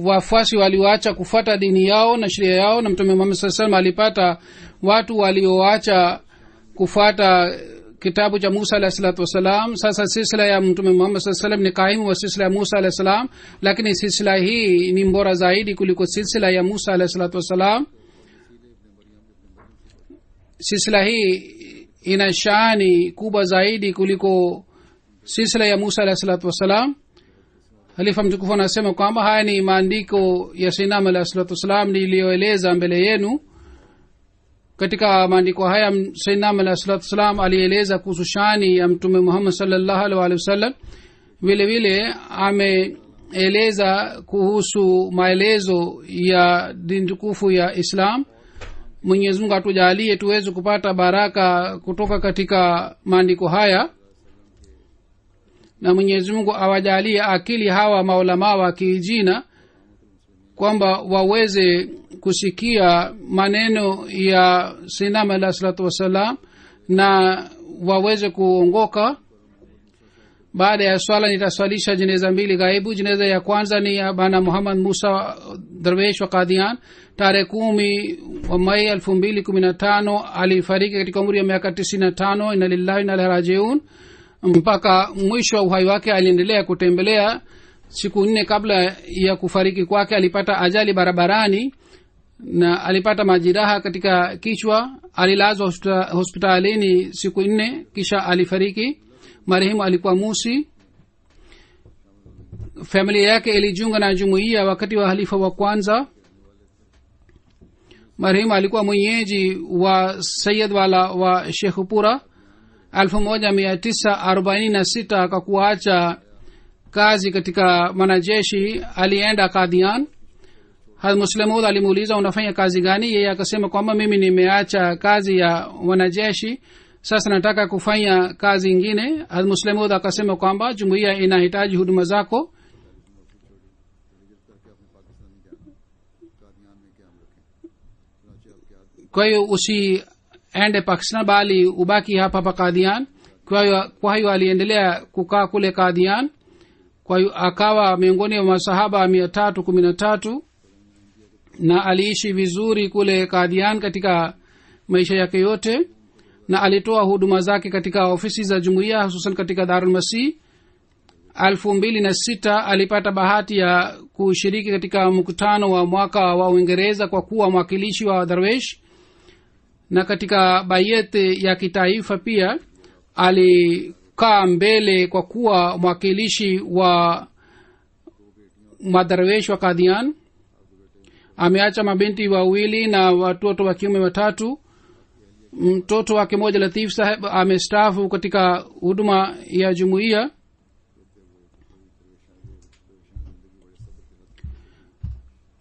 wafuasi walioacha kufuata dini yao na sheria yao, na mtume Muhammad sallallahu alaihi wasallam alipata watu walioacha kufuata kitabu cha Musa alayhi salatu wasalam. Sasa silsila ya mtume Muhammad sallallahu alaihi wasallam ni kaimu wa silsila ya Musa alayhi salam, lakini silsila hii ni bora zaidi kuliko silsila ya Musa alayhi salatu wasalam. Silsila hii ina shani kubwa zaidi kuliko silsila ya Musa alayhi salatu wasalam. Halifa mtukufu anasema kwamba haya ni maandiko ya Sayyidina alayhi salatu wasalam niliyoeleza mbele yenu. Katika maandiko haya Sayyidina alayhi salatu wasalam alieleza kuhusu shani ya mtume Muhammad sallallahu alaihi wasallam. Vile vile ameeleza kuhusu maelezo ya dini tukufu ya Islam. Mwenyezi Mungu atujalie tuweze kupata baraka kutoka katika maandiko haya, na Mwenyezi Mungu awajalie akili hawa maulama wa kijina kwamba waweze kusikia maneno ya Sayyidina alayhi salatu wasalam na waweze kuongoka. Baada ya swala nitaswalisha jeneza mbili ghaibu. Jeneza ya kwanza ni ya bana Muhammad Musa Darwesh wa Qadian. Tarehe 10 wa Mai 2015 alifariki katika umri wa miaka 95. Inna lillahi wa inna ilaihi rajiun. Mpaka mwisho wa uhai wake aliendelea kutembelea. Siku 4 kabla ya kufariki kwake alipata ajali barabarani na alipata majeraha katika kichwa. Alilazwa hospitalini siku 4 kisha alifariki. Marehemu alikuwa Musi. Familia yake ilijiunga na jumuiya wakati wa halifa wa kwanza. Marehemu alikuwa mwenyeji wa Sayyid wala wa Sheikhpura. 1946 akakuacha kazi katika wanajeshi, alienda Qadian. Hazrat Muslimud alimuuliza unafanya kazi gani? Yeye akasema kwamba mimi nimeacha kazi ya wanajeshi, sasa nataka kufanya kazi nyingine. Hazrat Muslimud akasema kwamba jumuiya inahitaji huduma zako, kwa hiyo usiende Pakistan bali ubaki hapa Qadian. Kwa hiyo aliendelea kukaa kule Qadian. Kwa hiyo akawa miongoni mwa masahaba 313 na aliishi vizuri kule Qadian katika maisha yake yote. na alitoa huduma zake katika ofisi za jumuiya hususan katika Darul Masih. 2006 alipata bahati ya kushiriki katika mkutano wa mwaka wa Uingereza kwa kuwa mwakilishi wa Darwesh, na katika bayet ya kitaifa pia alikaa mbele kwa kuwa mwakilishi wa madarwesh wa Qadian. Ameacha mabinti wawili na watoto wa kiume watatu. Mtoto wake mmoja Latif Saheb amestaafu katika huduma ya jumuiya.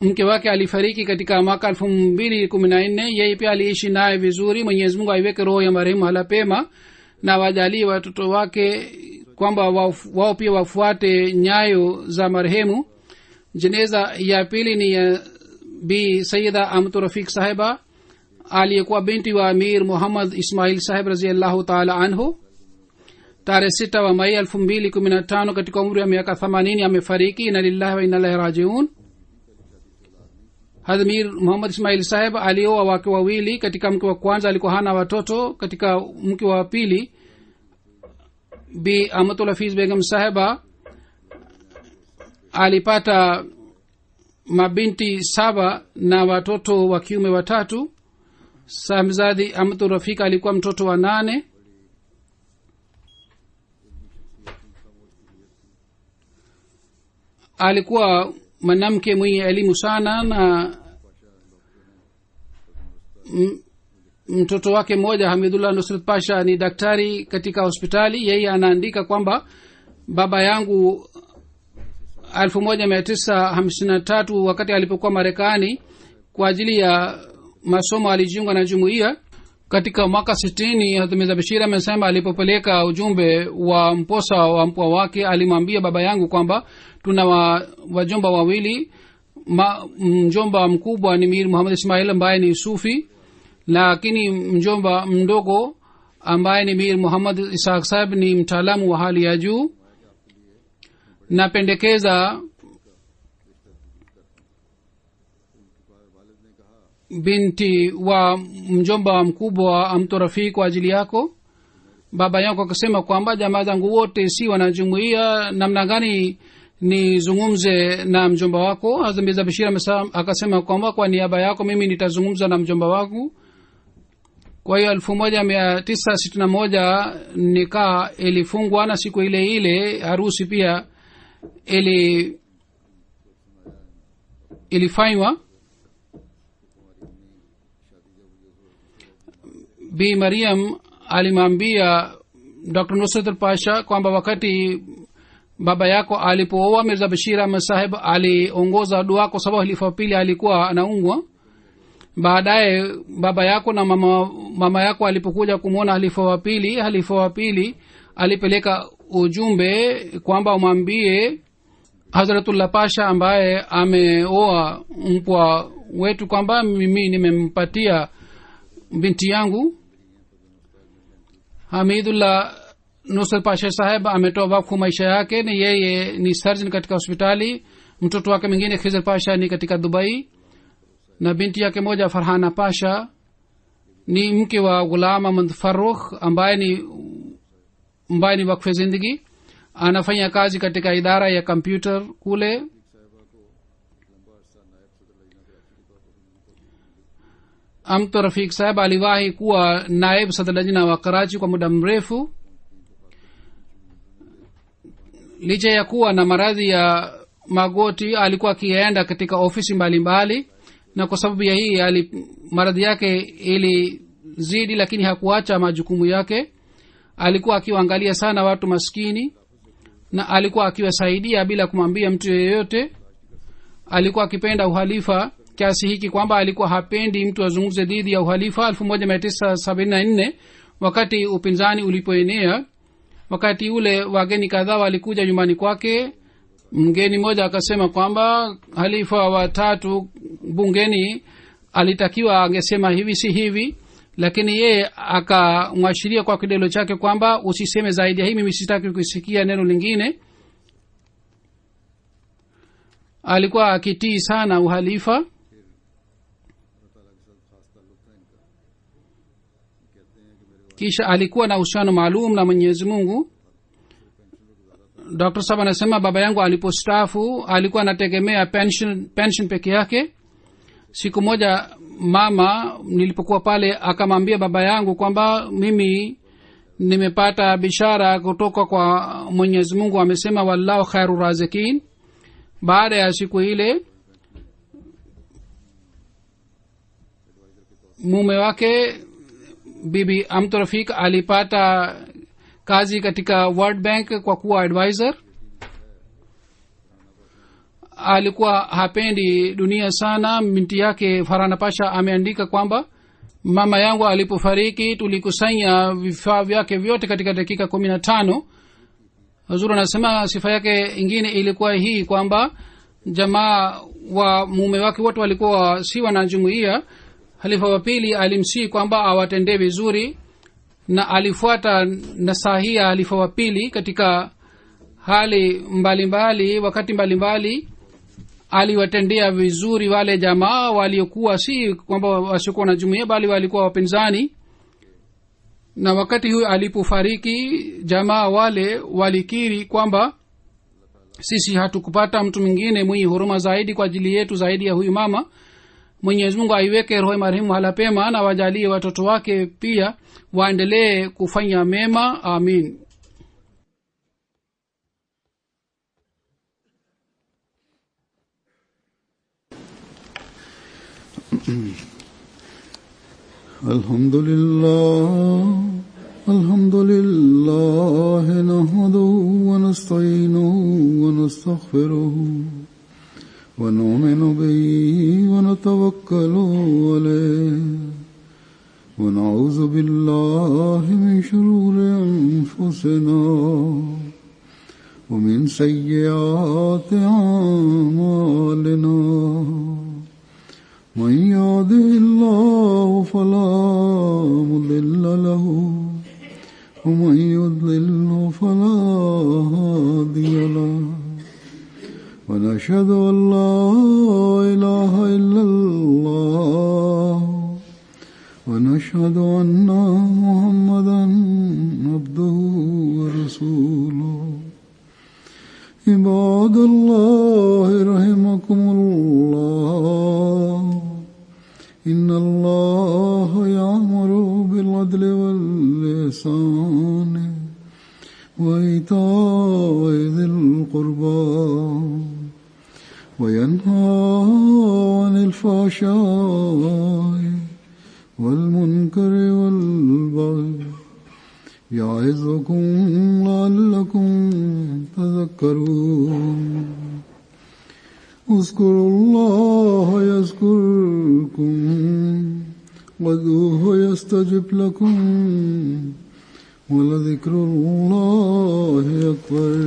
Mke wake alifariki katika mwaka 2014. Yeye pia aliishi naye vizuri. Mwenyezi Mungu aiweke roho ya marehemu hala pema na wajalie watoto wake kwamba wao pia wafuate nyayo za marehemu. Jeneza ya pili ni ya Bi Sayyida Amtu Rafiq Sahiba aliyekuwa binti wa Amir Muhammad Ismail Sahib radhiyallahu ta'ala anhu. Tarehe 6 wa Mai 2015 katika umri wa miaka 80 amefariki. Inna lillahi wa inna ilaihi rajiun. Amir Muhammad Ismail Sahib alioa wake wawili. Katika mke wa kwanza alikuwa hana watoto. Katika mke wa pili Bi Amatul Hafiz Begum Sahiba alipata mabinti 7 na watoto wa kiume watatu. Samzadi Amatul Rafiq alikuwa mtoto wa 8. Alikuwa mwanamke mwenye elimu sana, na mtoto wake mmoja Hamidullah Nusrat Pasha ni daktari katika hospitali. Yeye anaandika kwamba baba yangu 1953 wakati alipokuwa Marekani kwa ajili ya masomo alijiunga na jumuiya. Katika mwaka 60 Hazrat Mirza Bashir amesema alipopeleka ujumbe wa mposa wa mpwa wake, alimwambia baba yangu kwamba tuna wajomba wawili. Mjomba mkubwa ni Mir Muhammad Ismail ambaye ni sufi, lakini mjomba mdogo ambaye ni Mir Muhammad Ishaq Sahib ni mtaalamu wa hali ya juu. Napendekeza binti wa mjomba mkubwa Amtu Rafiq kwa ajili yako. Baba yangu akasema kwamba jamaa zangu wote si wanajumuia, namna gani nizungumze na mjomba wako? Hazrat Mirza Bashir akasema kwamba kwa niaba yako mimi nitazungumza na mjomba wangu. Kwa hiyo 1961 nikaa ilifungwa, na siku ile ile harusi pia ilifanywa. Bi Mariam alimwambia Dr. Nusrat Pasha kwamba wakati baba yako alipooa Mirza Bashir Ahmad Sahib aliongoza dua kwa sababu halifa pili alikuwa anaungwa. Baadaye baba yako na mama yako alipokuja kumwona halifa wa pili alipeleka ujumbe kwamba umwambie Hazratullah Pasha ambaye ameoa mpwa wetu kwamba mimi nimempatia binti yangu. Hamidullah Nusrat Pasha Sahib ametoa wakfu maisha yake, ni yeye ni surgeon katika hospitali. Mtoto wake mwingine Khizr Pasha ni katika Dubai, na binti yake moja Farhana Pasha ni mke wa Ghulam Ahmad Farrukh ambaye ni wakfu zindagi. Anafanya kazi katika idara ya computer kule. Amtu Rafiq Sahib aliwahi kuwa naib sadr lajna wa Karachi kwa muda mrefu. Licha ya kuwa na maradhi ya magoti alikuwa akienda katika ofisi mbalimbali, na kwa sababu ya hii maradhi yake ilizidi, lakini hakuacha majukumu yake. Alikuwa akiwaangalia sana watu maskini na alikuwa akiwasaidia bila kumwambia mtu yeyote. Alikuwa akipenda uhalifa kiasi hiki kwamba alikuwa hapendi mtu azungumze dhidi ya uhalifa. 1974 wakati upinzani ulipoenea, wakati ule wageni kadhaa walikuja nyumbani kwake. Mgeni mmoja akasema kwamba halifa wa 3 bungeni alitakiwa angesema hivi si hivi, lakini yeye akamwashiria kwa kidole chake kwamba usiseme zaidi ya hii, mimi sitaki kusikia neno lingine. Alikuwa akitii sana uhalifa. kisha alikuwa na uhusiano maalum na Mwenyezi Mungu. Dr. Sahab anasema baba yangu alipostaafu alikuwa anategemea pension peke yake. Siku moja mama nilipokuwa pale akamwambia baba yangu kwamba mimi nimepata bishara kutoka kwa Mwenyezi Mungu, amesema wallahu khairu razikin. baada ya siku ile mume wake bibi Amturafik alipata kazi katika World Bank kwa kuwa advisor. alikuwa hapendi dunia sana. Binti yake Farhana Pasha ameandika kwamba mama yangu alipofariki tulikusanya vifaa vyake vyote katika dakika 15. Huzuru anasema sifa yake ingine ilikuwa hii kwamba jamaa wa mume wake wote walikuwa si wanajumuiya. Halifa wa pili alimsihi kwamba awatendee vizuri na alifuata nasahi ya halifa wa pili katika hali mbalimbali. Wakati mbalimbali aliwatendea vizuri wale jamaa waliokuwa si kwamba wasiokuwa na jumuiya bali walikuwa wapinzani. Na wakati huyo alipofariki jamaa wale walikiri kwamba sisi hatukupata mtu mwingine mwenye huruma zaidi kwa ajili yetu zaidi ya huyu mama. Mwenyezi Mungu aiweke roho marehemu hala pema na wajalie watoto wake pia waendelee kufanya mema. Amin. Alhamdulillah nahmaduhu wa nasta'inuhu wa nastaghfiruhu wa nu'minu bihi wa natawakkalu alayhi wa na'udhu billahi min shururi anfusina wa min sayyiati a'malina. من يهده الله فلا مضل له ومن يضلل فلا هادي له ونشهد أن لا إله إلا الله ونشهد أن محمدا عبده ورسوله. عباد الله رحمكم الله إن الله يأمر بالعدل والإحسان وإيتاء ذي القربى وينهى عن الفحشاء والمنكر والبغي يعظكم لعلكم تذكرون. اذكروا الله يذكركم وادعوه يستجب لكم ولذكر الله أكبر.